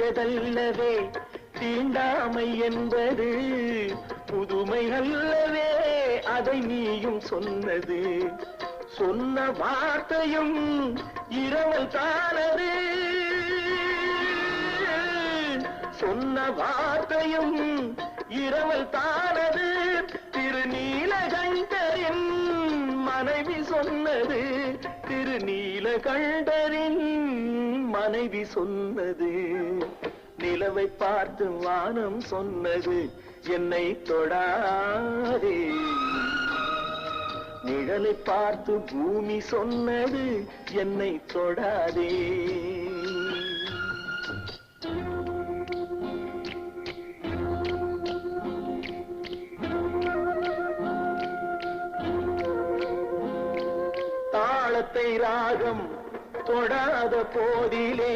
புதியதல்லவே தீண்டாமை என்பது புதுமை அல்லவே அதை நீயும் சொன்னது சொன்ன வார்த்தையும் இரவல் தானது சொன்ன வார்த்தையும் இரவல் தானது திருநீலகண்டரின் மனைவி சொன்னது திருநீலகண்டரின் மனைவி சொன்னது நிலவை பார்த்து வானம் சொன்னது என்னை தொடாதே நிழலை பார்த்து பூமி சொன்னது என்னை தொடாதே தாளத்தை ராகம் தொடாத போதிலே